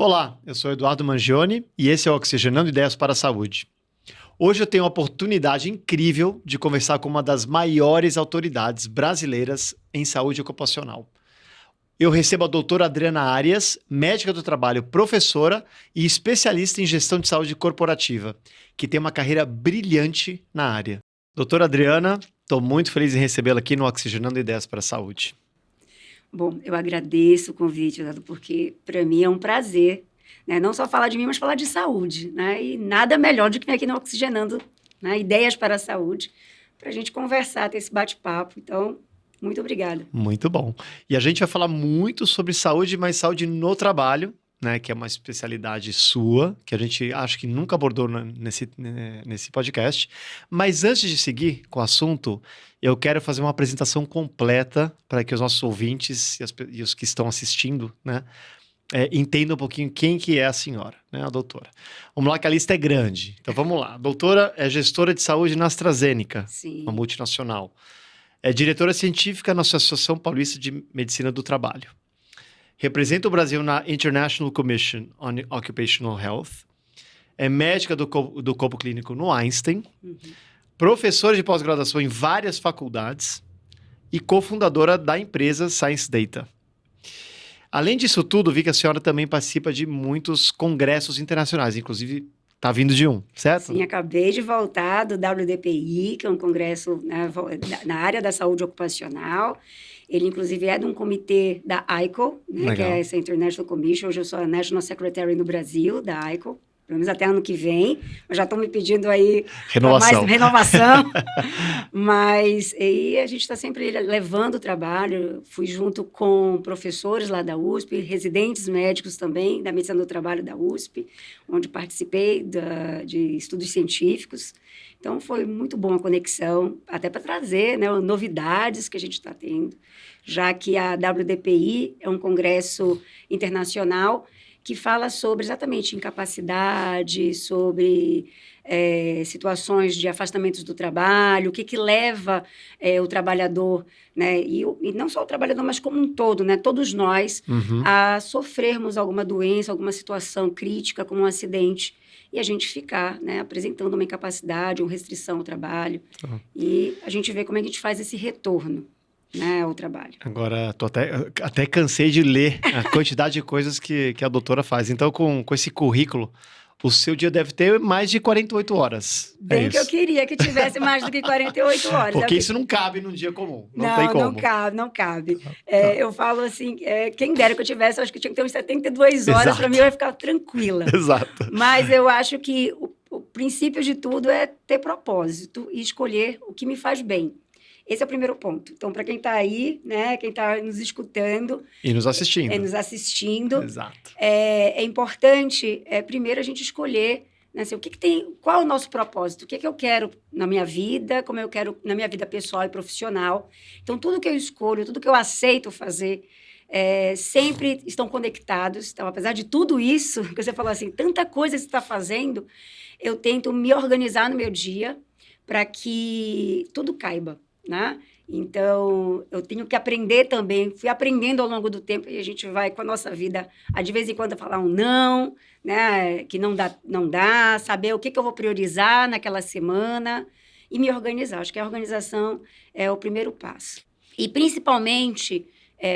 Olá, eu sou Eduardo Mangione e esse é o Oxigenando Ideias para a Saúde. Hoje eu tenho a oportunidade incrível de conversar com uma das maiores autoridades brasileiras em saúde ocupacional. Eu recebo a doutora Adriana Arias, médica do trabalho, professora e especialista em gestão de saúde corporativa, que tem uma carreira brilhante na área. Doutora Adriana, estou muito feliz em recebê-la aqui no Oxigenando Ideias para a Saúde. Bom, eu agradeço o convite, Eduardo, porque para mim é um prazer, né? Não só falar de mim, mas falar de saúde, né? E nada melhor do que vir aqui no Oxigenando, né? Ideias para a Saúde, para a gente conversar, ter esse bate-papo. Então, muito obrigada. Muito bom. E a gente vai falar muito sobre saúde, mas saúde no trabalho, né? Que é uma especialidade sua, que a gente acho que nunca abordou nesse podcast. Mas antes de seguir com o assunto, eu quero fazer uma apresentação completa para que os nossos ouvintes e os que estão assistindo, né? Entenda um pouquinho quem que é a senhora, né, a doutora. Vamos lá que a lista é grande. Então vamos lá. A doutora é gestora de saúde na AstraZeneca, Sim. uma multinacional. É diretora científica na Associação Paulista de Medicina do Trabalho. Representa o Brasil na International Commission on Occupational Health. É médica do corpo clínico no Einstein. Professora de pós-graduação em várias faculdades. E cofundadora da empresa Science Data. Além disso tudo, vi que a senhora também participa de muitos congressos internacionais, inclusive está vindo de um, certo? Sim, acabei de voltar do WDPI, que é um congresso na área da saúde ocupacional. Ele, inclusive, é de um comitê da ICO, né, que é essa International Commission. Hoje eu sou a National Secretary no Brasil, da ICO. Pelo menos até ano que vem, mas já estão me pedindo aí renovação. Mais renovação. Mas aí a gente está sempre levando o trabalho. Fui junto com professores lá da USP, residentes médicos também, da medicina do trabalho da USP, onde participei de estudos científicos. Então, foi muito bom a conexão, até para trazer, né, novidades que a gente está tendo, já que a WDPI é um congresso internacional que fala sobre exatamente incapacidade, sobre situações de afastamentos do trabalho, o que leva o trabalhador, né, e não só o trabalhador, mas como um todo, né, todos nós, a sofrermos alguma doença, alguma situação crítica, como um acidente, e a gente ficar, né, apresentando uma incapacidade, uma restrição ao trabalho, e a gente vê como é que a gente faz esse retorno, né, ao trabalho. Agora, até cansei de ler a quantidade de coisas que a doutora faz. Então, com esse currículo, o seu dia deve ter mais de 48 horas. Bem que eu queria que tivesse mais do que 48 horas. Porque isso não cabe num dia comum. Não tem como. Não cabe. Eu falo assim, quem dera que eu tivesse, eu acho que tinha que ter uns 72 horas, para mim eu ia ficar tranquila. Exato. Mas eu acho que o princípio de tudo é ter propósito e escolher o que me faz bem. Esse é o primeiro ponto. Então, para quem está aí, né, quem está nos escutando... E nos assistindo. Exato. É importante, primeiro, a gente escolher, né, assim, qual é o nosso propósito, o que eu quero na minha vida, como eu quero na minha vida pessoal e profissional. Então, tudo que eu escolho, tudo que eu aceito fazer, sempre estão conectados. Então, apesar de tudo isso, que você falou assim, tanta coisa que você está fazendo, eu tento me organizar no meu dia para que tudo caiba. Né? Então, eu tenho que aprender também, fui aprendendo ao longo do tempo, e a gente vai com a nossa vida, de vez em quando, falar um não, né? Que não dá, saber o que eu vou priorizar naquela semana e me organizar. Acho que a organização é o primeiro passo. E, principalmente,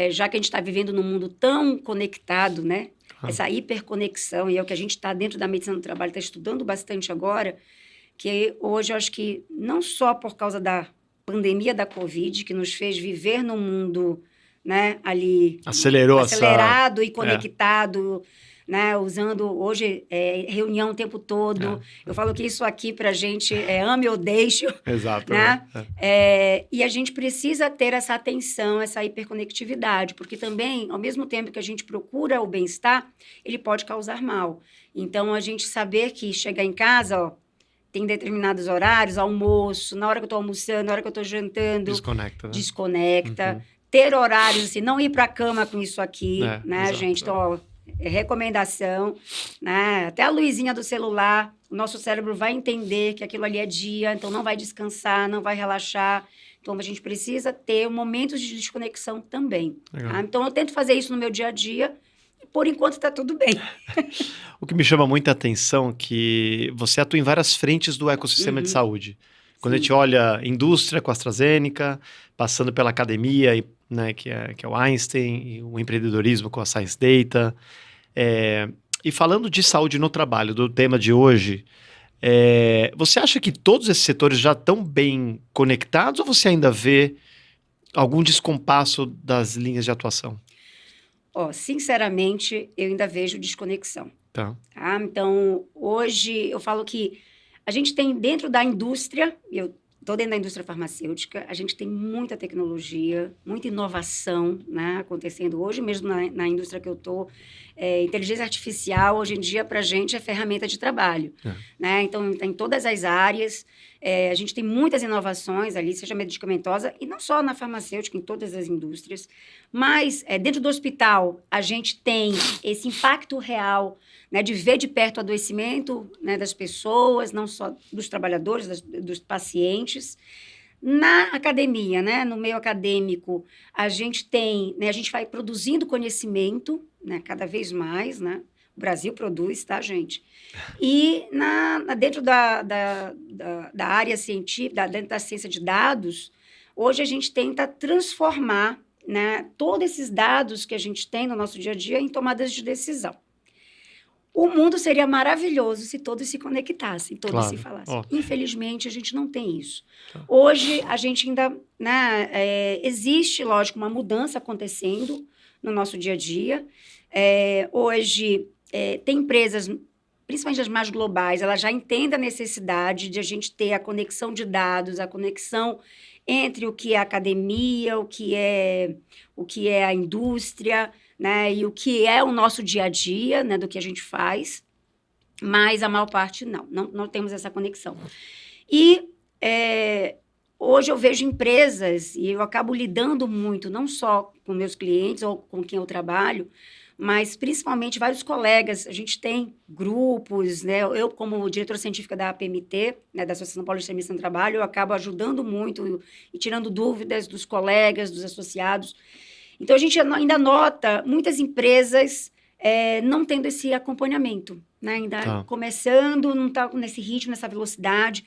já que a gente está vivendo num mundo tão conectado, né? Essa hiperconexão, e é o que a gente está dentro da medicina do trabalho, está estudando bastante agora, que hoje eu acho que não só por causa da pandemia da Covid, que nos fez viver num mundo, né, ali... acelerado e conectado, né, usando hoje reunião o tempo todo. Eu falo que isso aqui pra gente é ame ou deixe. Exato. Né? E a gente precisa ter essa atenção, essa hiperconectividade, porque também, ao mesmo tempo que a gente procura o bem-estar, ele pode causar mal. Então, a gente saber que chegar em casa, tem determinados horários, almoço, na hora que eu estou almoçando, na hora que eu estou jantando. Desconecta. Ter horários, assim, não ir para a cama com isso aqui, né, exato, gente? Então, recomendação, né? Até a luzinha do celular, o nosso cérebro vai entender que aquilo ali é dia, então não vai descansar, não vai relaxar. Então, a gente precisa ter momentos de desconexão também. Tá? Então, eu tento fazer isso no meu dia a dia. por enquanto está tudo bem. O que me chama muita atenção é que você atua em várias frentes do ecossistema de saúde. Quando a gente olha indústria com a AstraZeneca, passando pela academia, né, que é o Einstein, e o empreendedorismo com a Science Data. E falando de saúde no trabalho, do tema de hoje, você acha que todos esses setores já estão bem conectados ou você ainda vê algum descompasso das linhas de atuação? Sinceramente, eu ainda vejo desconexão. Tá. Então, hoje, eu falo que a gente tem dentro da indústria, eu estou dentro da indústria farmacêutica, a gente tem muita tecnologia, muita inovação, né, acontecendo hoje mesmo na indústria que eu estou. Inteligência artificial, hoje em dia, para a gente, é ferramenta de trabalho. Né? Então, em todas as áreas, a gente tem muitas inovações ali, seja medicamentosa, e não só na farmacêutica, em todas as indústrias. Mas, dentro do hospital, a gente tem esse impacto real, né, de ver de perto o adoecimento, né, das pessoas, não só dos trabalhadores, dos pacientes. Na academia, né, no meio acadêmico, a gente tem, né, a gente vai produzindo conhecimento, né, cada vez mais, né? O Brasil produz, tá, gente? E dentro da área científica, dentro da ciência de dados, hoje a gente tenta transformar, né, todos esses dados que a gente tem no nosso dia a dia em tomadas de decisão. O mundo seria maravilhoso se todos se conectassem, todos se falassem. Infelizmente, a gente não tem isso. Hoje, a gente ainda... Né, existe, lógico, uma mudança acontecendo no nosso dia a dia. Hoje, tem empresas, principalmente as mais globais, elas já entendem a necessidade de a gente ter a conexão de dados, a conexão entre o que é a academia, o que é a indústria, né, e o que é o nosso dia a dia, né, do que a gente faz, mas a maior parte não temos essa conexão. E hoje eu vejo empresas, e eu acabo lidando muito, não só com meus clientes ou com quem eu trabalho, mas principalmente vários colegas. A gente tem grupos, né? Eu, como diretora científica da APMT, né, da Associação Paulista de Medicina do Trabalho, eu acabo ajudando muito e tirando dúvidas dos colegas, dos associados. Então, a gente ainda nota muitas empresas não tendo esse acompanhamento, né? Ainda começando, não está nesse ritmo, nessa velocidade,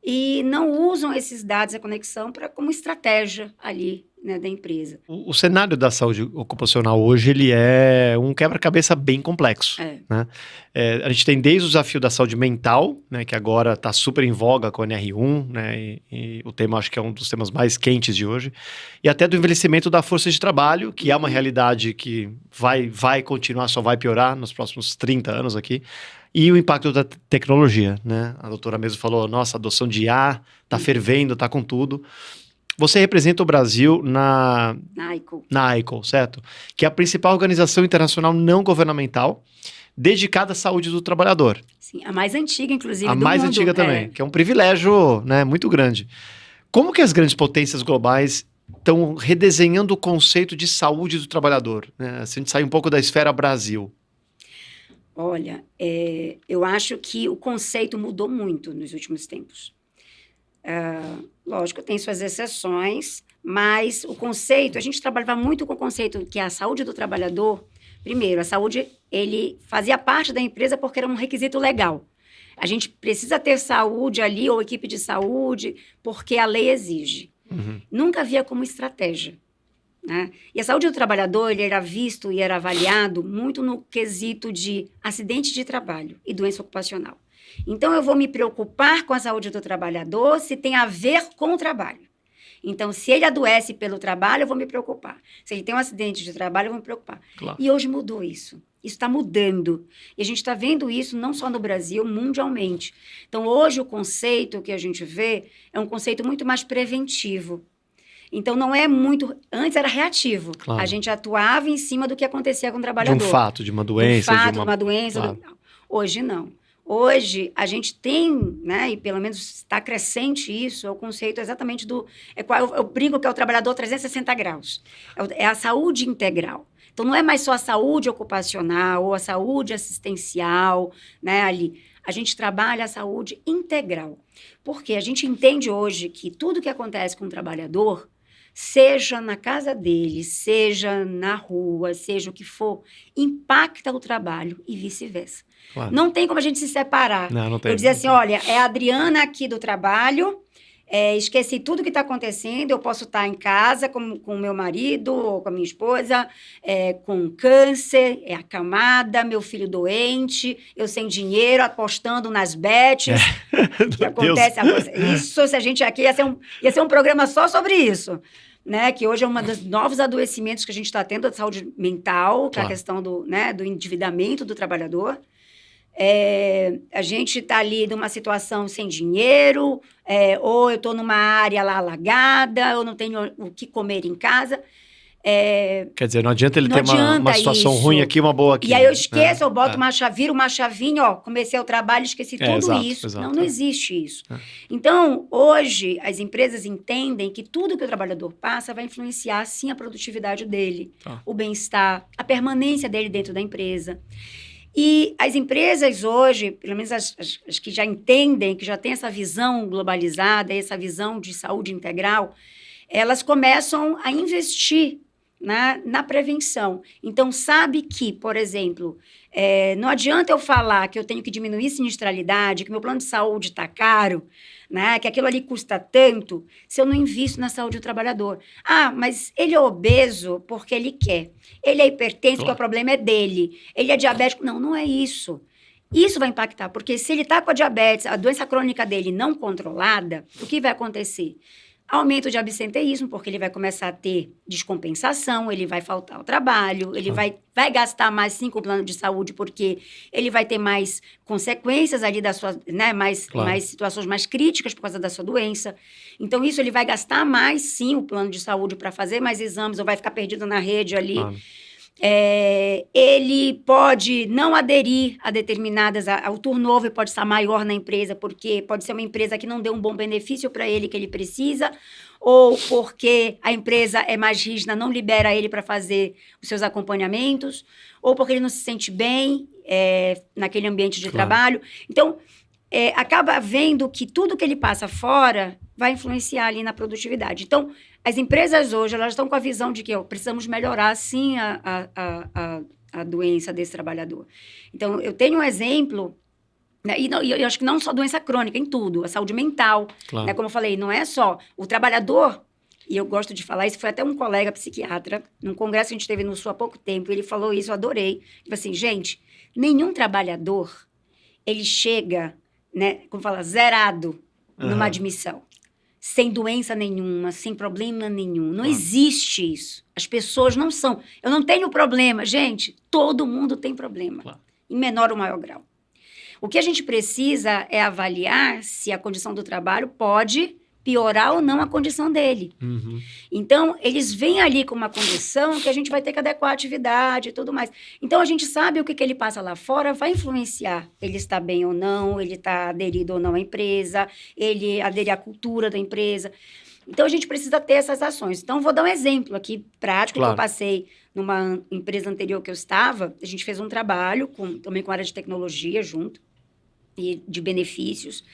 e não usam esses dados, a conexão, como estratégia ali, né, da empresa. O cenário da saúde ocupacional hoje, ele é um quebra-cabeça bem complexo. Né? A gente tem desde o desafio da saúde mental, né, que agora está super em voga com a NR1, né, e o tema acho que é um dos temas mais quentes de hoje, e até do envelhecimento da força de trabalho, que é uma realidade que vai continuar, só vai piorar nos próximos 30 anos aqui. E o impacto da tecnologia, né? A doutora mesmo falou, nossa, a adoção de IA está fervendo, está com tudo. Você representa o Brasil na ICO, certo? Que é a principal organização internacional não governamental dedicada à saúde do trabalhador. Sim, a mais antiga, inclusive, do mundo. A mais antiga também, que é um privilégio, né, muito grande. Como que as grandes potências globais estão redesenhando o conceito de saúde do trabalhador? Né? Se a gente sair um pouco da esfera Brasil. Olha, eu acho que o conceito mudou muito nos últimos tempos. Lógico, tem suas exceções, mas o conceito, a gente trabalhava muito com o conceito que a saúde do trabalhador, primeiro, a saúde, ele fazia parte da empresa porque era um requisito legal. A gente precisa ter saúde ali, ou equipe de saúde, porque a lei exige. Nunca via como estratégia. Né? E a saúde do trabalhador, ele era visto e era avaliado muito no quesito de acidente de trabalho e doença ocupacional. Então, eu vou me preocupar com a saúde do trabalhador se tem a ver com o trabalho. Então, se ele adoece pelo trabalho, eu vou me preocupar. Se ele tem um acidente de trabalho, eu vou me preocupar. Claro. E hoje mudou isso. Isso está mudando. E a gente está vendo isso não só no Brasil, mundialmente. Então, hoje, o conceito que a gente vê é um conceito muito mais preventivo. Então, não é muito... Antes era reativo. Claro. A gente atuava em cima do que acontecia com o trabalhador. De um fato, de uma doença. De uma doença. Claro. Hoje, não. Hoje, a gente tem, né, e pelo menos está crescente isso, é o conceito exatamente do... Eu brinco que é o trabalhador 360 graus. É a saúde integral. Então, não é mais só a saúde ocupacional ou a saúde assistencial, né, ali. A gente trabalha a saúde integral. Porque a gente entende hoje que tudo que acontece com o trabalhador... seja na casa dele, seja na rua, seja o que for, impacta o trabalho e vice-versa. Claro. Não tem como a gente se separar. Não tem. Eu dizer assim, olha, é a Adriana aqui do trabalho, esqueci tudo que está acontecendo, eu posso estar em casa com o meu marido ou com a minha esposa, com câncer, acamada, meu filho doente, eu sem dinheiro, apostando nas bets, que acontece. Isso, se a gente aqui ia ser um programa só sobre isso. Né, que hoje é um dos novos adoecimentos que a gente está tendo da saúde mental, que é a questão do endividamento do trabalhador. A gente está ali numa situação sem dinheiro, ou eu estou numa área lá alagada, eu não tenho o que comer em casa. Quer dizer, não adianta ele ter uma situação ruim aqui e uma boa aqui. E aí eu esqueço, eu boto viro uma chavinha, ó, comecei o trabalho, esqueci tudo isso. Exato. Não existe isso. Então, hoje, as empresas entendem que tudo que o trabalhador passa vai influenciar, sim, a produtividade dele, o bem-estar, a permanência dele dentro da empresa. E as empresas hoje, pelo menos as que já entendem, que já têm essa visão globalizada, essa visão de saúde integral, elas começam a investir na prevenção. Então, sabe que, por exemplo, não adianta eu falar que eu tenho que diminuir sinistralidade, que meu plano de saúde está caro, né, que aquilo ali custa tanto, se eu não invisto na saúde do trabalhador. Ah, mas ele é obeso porque ele quer. Ele é hipertenso porque o problema é dele. Ele é diabético. Não, não é isso. Isso vai impactar, porque se ele está com a diabetes, a doença crônica dele não controlada, o que vai acontecer? Aumento de absenteísmo, porque ele vai começar a ter descompensação, ele vai faltar ao trabalho, ele vai gastar mais, sim, com o plano de saúde, porque ele vai ter mais consequências ali da sua, né, mais situações mais críticas por causa da sua doença. Então, isso ele vai gastar mais, sim, o plano de saúde para fazer mais exames, ou vai ficar perdido na rede ali. Ele pode não aderir a determinadas... O turnover pode estar maior na empresa, porque pode ser uma empresa que não deu um bom benefício para ele que ele precisa, ou porque a empresa é mais rígida, não libera ele para fazer os seus acompanhamentos, ou porque ele não se sente bem naquele ambiente de trabalho. Então, acaba vendo que tudo que ele passa fora vai influenciar ali na produtividade. Então, as empresas hoje, elas estão com a visão de que precisamos melhorar, sim, a doença desse trabalhador. Então, eu tenho um exemplo, né, e eu acho que não só doença crônica, em tudo, a saúde mental. Né, como eu falei, não é só o trabalhador, e eu gosto de falar isso, foi até um colega psiquiatra, num congresso que a gente teve no Sul há pouco tempo, ele falou isso, eu adorei. Tipo assim, gente, nenhum trabalhador, ele chega, né, como fala, zerado numa admissão. Sem doença nenhuma, sem problema nenhum. Não existe isso. As pessoas não são. Eu não tenho problema. Gente, todo mundo tem problema. Em menor ou maior grau. O que a gente precisa é avaliar se a condição do trabalho pode piorar ou não a condição dele. Então, eles vêm ali com uma condição que a gente vai ter que adequar a atividade e tudo mais. Então, a gente sabe o que ele passa lá fora vai influenciar. Ele está bem ou não, ele está aderido ou não à empresa, ele aderir à cultura da empresa. Então, a gente precisa ter essas ações. Então, vou dar um exemplo aqui prático que eu passei numa empresa anterior que eu estava. A gente fez um trabalho também com a área de tecnologia junto e de benefícios,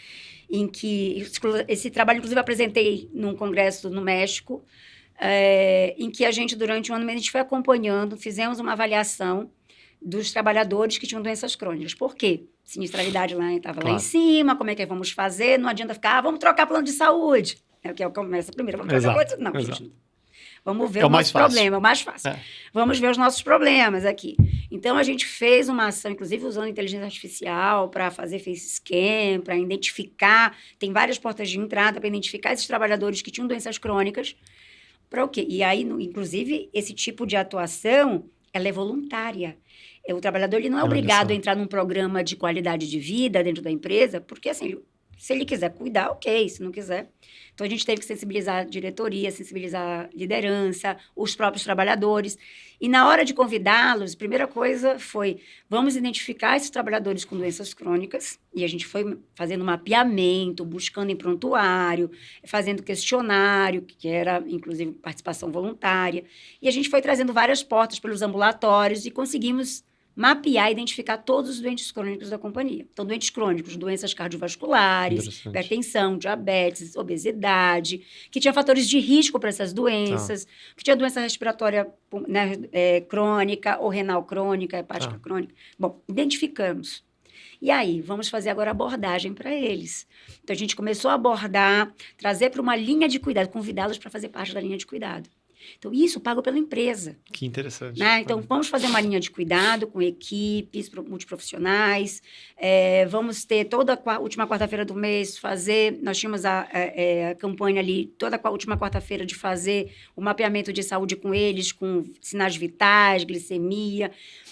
em que esse trabalho, inclusive, eu apresentei num congresso no México, em que a gente, durante um ano, a gente foi acompanhando, fizemos uma avaliação dos trabalhadores que tinham doenças crônicas. Por quê? Sinistralidade lá estava lá em cima, como é que vamos fazer? Não adianta ficar, vamos trocar plano de saúde. É o que começa primeiro, vamos trocar plano de saúde. Não, gente, vamos ver o nosso problema, é o mais fácil. Vamos ver os nossos problemas aqui. Então, a gente fez uma ação, inclusive usando inteligência artificial para fazer face scan, para identificar, tem várias portas de entrada para identificar esses trabalhadores que tinham doenças crônicas. Para o quê? E aí, inclusive, esse tipo de atuação, ela é voluntária. O trabalhador ele não é obrigado a entrar num programa de qualidade de vida dentro da empresa, porque, assim, se ele quiser cuidar, ok, se não quiser. Então, a gente teve que sensibilizar a diretoria, sensibilizar a liderança, os próprios trabalhadores. E, na hora de convidá-los, a primeira coisa foi, vamos identificar esses trabalhadores com doenças crônicas. E a gente foi fazendo mapeamento, buscando em prontuário, fazendo questionário, que era, inclusive, participação voluntária. E a gente foi trazendo várias portas pelos ambulatórios e conseguimos mapear e identificar todos os doentes crônicos da companhia. Então, doentes crônicos, doenças cardiovasculares, hipertensão, diabetes, obesidade, que tinha fatores de risco para essas doenças, que tinha doença respiratória, né, crônica, ou renal crônica, hepática crônica. Bom, identificamos. E aí, vamos fazer agora abordagem para eles. Então, a gente começou a abordar, trazer para uma linha de cuidado, convidá-los para fazer parte da linha de cuidado. Então, isso pago pela empresa. Que interessante. Né? Então, vamos fazer uma linha de cuidado com equipes multiprofissionais. Vamos ter toda a última quarta-feira do mês nós tínhamos a campanha ali, toda a última quarta-feira de fazer o mapeamento de saúde com eles, com sinais vitais, glicemia.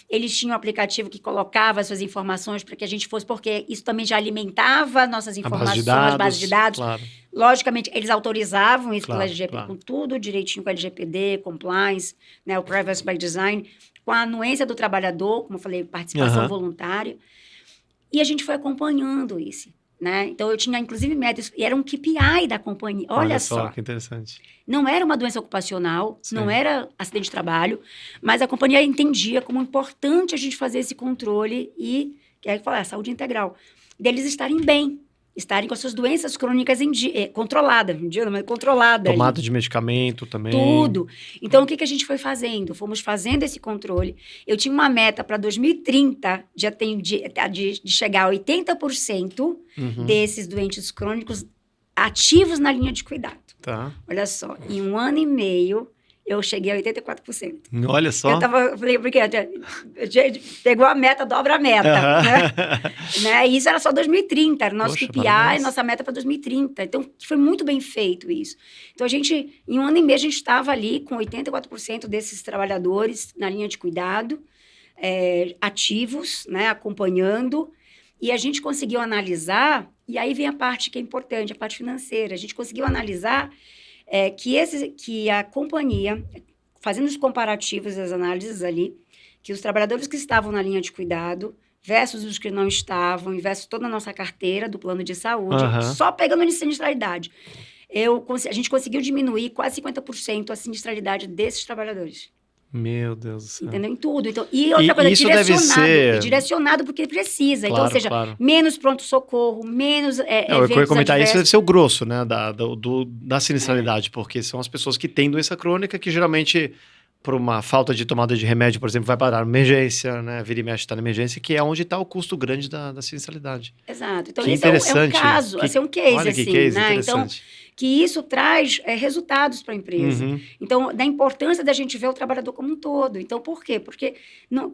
Eles tinham um aplicativo que colocava as suas informações para que a gente fosse, porque isso também já alimentava nossas informações, as bases de dados. Claro. Logicamente, eles autorizavam isso pela LGPD, com tudo direitinho com a LGPD, compliance, né, o Privacy by Design, com a anuência do trabalhador, como eu falei, participação voluntária. E a gente foi acompanhando isso. Né? Então, eu tinha, inclusive, métodos, e era um KPI da companhia. Olha só, que interessante. Não era uma doença ocupacional, não era acidente de trabalho, mas a companhia entendia como importante a gente fazer esse controle e, que é falar, saúde integral, deles estarem bem, estarem com as suas doenças crônicas controladas, Tomada de medicamento também. Tudo. Então, o que a gente foi fazendo? Fomos fazendo esse controle. Eu tinha uma meta para 2030 de chegar a 80% desses doentes crônicos ativos na linha de cuidado. Tá. Olha só, em 1 ano e meio, eu cheguei a 84%. Olha só. Eu falei, porque pegou a meta, dobra a meta. Né? E isso era só 2030, era o nosso KPI, nossa meta para 2030. Então, foi muito bem feito isso. Então, em 1 ano e meio, a gente estava ali com 84% desses trabalhadores na linha de cuidado, ativos, né, acompanhando. E a gente conseguiu analisar, e aí vem a parte que é importante, a parte financeira. A gente conseguiu analisar que a companhia, fazendo os comparativos, as análises ali, que os trabalhadores que estavam na linha de cuidado versus os que não estavam, versus toda a nossa carteira do plano de saúde, só pegando a sinistralidade, a gente conseguiu diminuir quase 50% a sinistralidade desses trabalhadores. Meu Deus do céu. Entendeu? Em tudo. Então, e outra coisa, direcionado porque precisa. Claro, então, ou seja, menos pronto-socorro, menos eu ia comentar, isso deve ser o grosso, né, da sinistralidade, porque são as pessoas que têm doença crônica que geralmente, por uma falta de tomada de remédio, por exemplo, vai parar na emergência, né, vira e mexe está na emergência, que é onde está o custo grande da sinistralidade. Exato. Então, que esse é um caso, esse é um case, olha assim, que case né? Interessante. Então, que isso traz resultados para a empresa. Então, da importância da gente ver o trabalhador como um todo. Então, por quê? Porque,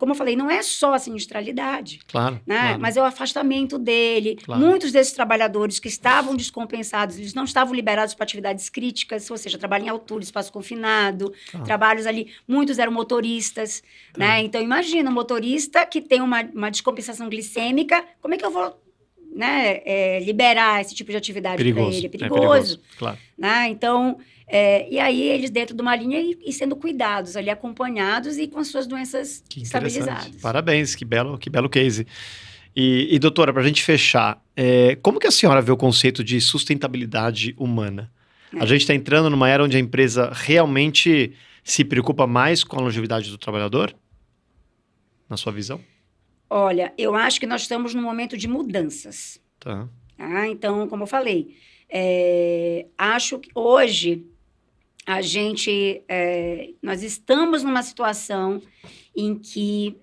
como eu falei, não é só a sinistralidade. Claro, né? claro. Mas é o afastamento dele. Claro. Muitos desses trabalhadores que estavam descompensados, eles não estavam liberados para atividades críticas, ou seja, trabalho em altura, espaço confinado, trabalhos ali. Muitos eram motoristas. Né? Então, imagina, um motorista que tem uma descompensação glicêmica, como é que eu vou... né, liberar esse tipo de atividade para ele. É perigoso. Claro. Né? Então, e aí eles dentro de uma linha e sendo cuidados ali, acompanhados e com as suas doenças estabilizadas. Parabéns, que belo case. E doutora, para a gente fechar, como que a senhora vê o conceito de sustentabilidade humana? A gente está entrando numa era onde a empresa realmente se preocupa mais com a longevidade do trabalhador? Na sua visão? Olha, eu acho que nós estamos num momento de mudanças. Tá. Então, como eu falei, acho que hoje nós estamos numa situação em que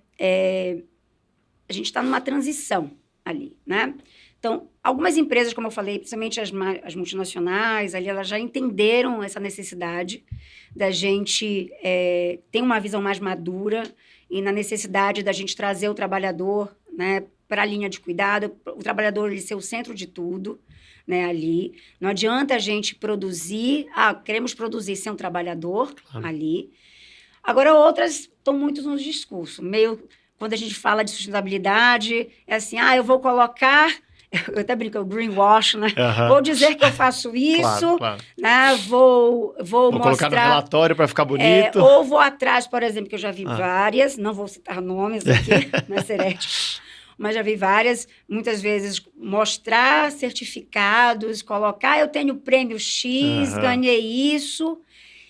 a gente está numa transição ali, né? Então, algumas empresas, como eu falei, principalmente as multinacionais, ali, elas já entenderam essa necessidade da gente ter uma visão mais madura e na necessidade da gente trazer o trabalhador, né, para a linha de cuidado, o trabalhador ele ser o centro de tudo, né, ali. Não adianta a gente produzir, queremos produzir sem um trabalhador ali. Agora, outras estão muito nos discursos, quando a gente fala de sustentabilidade, é assim, eu vou colocar... Eu até brinco, o greenwash, né? Vou dizer que eu faço isso, claro. Né? Vou mostrar... colocar no relatório para ficar bonito. Ou vou atrás, por exemplo, que eu já vi várias, não vou citar nomes aqui, não é ser ético, mas já vi várias, muitas vezes mostrar certificados, colocar, eu tenho prêmio X, ganhei isso,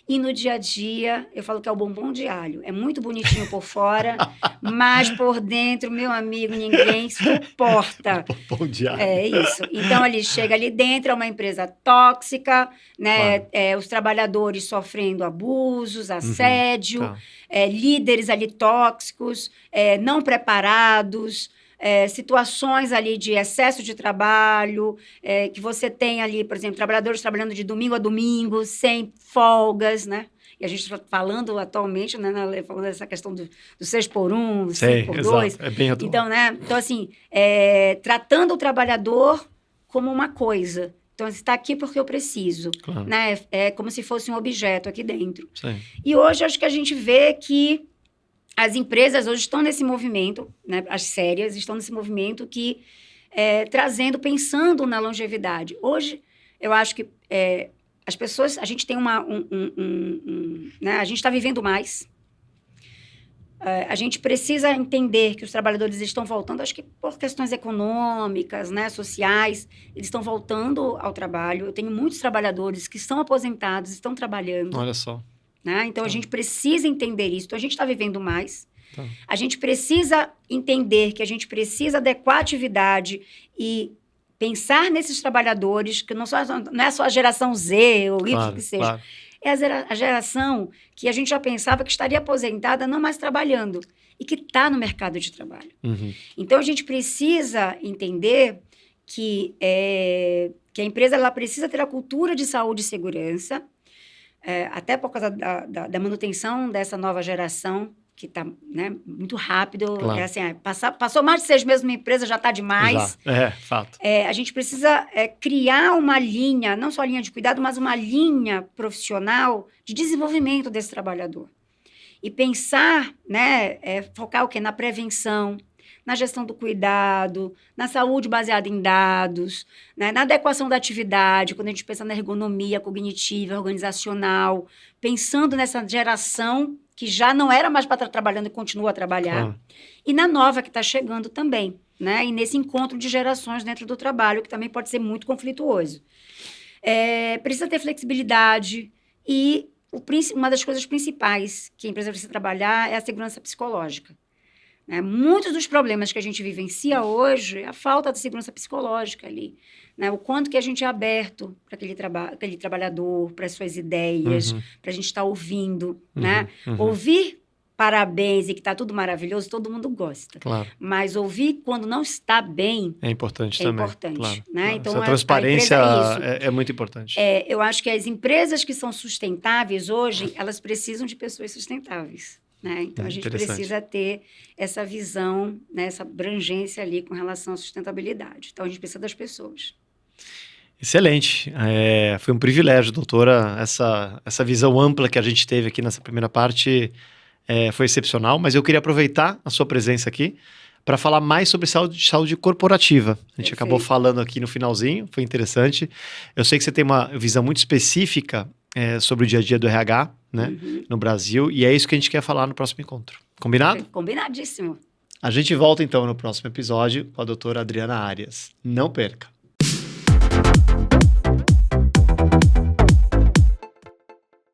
E no dia a dia, eu falo que é o bombom de alho. É muito bonitinho por fora, mas por dentro, meu amigo, ninguém suporta. Bombom de alho. É isso. Então, ele chega ali dentro, é uma empresa tóxica, né? Claro. Os trabalhadores sofrendo abusos, assédio, Tá. líderes ali tóxicos, não preparados, situações ali de excesso de trabalho, que você tem ali, por exemplo, trabalhadores trabalhando de domingo a domingo, sem folgas, né? E a gente está falando atualmente, né, falando dessa questão do 6x1, do 5x2. Exato. É bem atual. Então, né? Então, assim, tratando o trabalhador como uma coisa. Então, você está aqui porque eu preciso. Claro. Né? É como se fosse um objeto aqui dentro. Sim. E hoje, acho que a gente vê que as empresas hoje estão nesse movimento, né? As sérias estão nesse movimento que pensando na longevidade. Hoje, eu acho que as pessoas, a gente tem né? A gente está vivendo mais. A gente precisa entender que os trabalhadores estão voltando, acho que por questões econômicas, né, sociais, eles estão voltando ao trabalho. Eu tenho muitos trabalhadores que estão aposentados, estão trabalhando. Olha só. Né? Então, a gente precisa entender isso. Então, a gente está vivendo mais. Tá. A gente precisa entender que a gente precisa adequar a atividade e pensar nesses trabalhadores, que não é só a geração Z ou Y que seja. Claro. É a geração que a gente já pensava que estaria aposentada, não mais trabalhando, e que está no mercado de trabalho. Uhum. Então, a gente precisa entender que a empresa ela precisa ter a cultura de saúde e segurança, até por causa da manutenção dessa nova geração, que está, né, muito rápido. Claro. Assim, passou mais de 6 meses numa empresa, já está demais. Fato. A gente precisa criar uma linha, não só linha de cuidado, mas uma linha profissional de desenvolvimento desse trabalhador. E pensar, né, focar o quê? Na prevenção, na gestão do cuidado, na saúde baseada em dados, né, na adequação da atividade, quando a gente pensa na ergonomia cognitiva, organizacional, pensando nessa geração que já não era mais para estar trabalhando e continua a trabalhar, Claro. E na nova que está chegando também, né? E nesse encontro de gerações dentro do trabalho, que também pode ser muito conflituoso. Precisa ter flexibilidade e uma das coisas principais que a empresa precisa trabalhar é a segurança psicológica. Né? Muitos dos problemas que a gente vivencia hoje é a falta de segurança psicológica ali. Né? O quanto que a gente é aberto para aquele trabalhador, para as suas ideias, para a gente estar ouvindo. Né? Ouvir parabéns e que está tudo maravilhoso, todo mundo gosta. Claro. Mas ouvir quando não está bem é importante também. Claro, né? Claro. Então, essa transparência é muito importante. Eu acho que as empresas que são sustentáveis hoje, elas precisam de pessoas sustentáveis. Né? Então, a gente precisa ter essa visão, né, essa abrangência ali com relação à sustentabilidade. Então, a gente precisa das pessoas. Excelente. Foi um privilégio, doutora. Essa visão ampla que a gente teve aqui nessa primeira parte foi excepcional, mas eu queria aproveitar a sua presença aqui para falar mais sobre saúde corporativa. A gente acabou falando aqui no finalzinho, foi interessante. Eu sei que você tem uma visão muito específica sobre o dia a dia do RH, né, no Brasil, e é isso que a gente quer falar no próximo encontro. Combinado? Combinadíssimo. A gente volta então no próximo episódio com a doutora Adriana Arias. Não perca!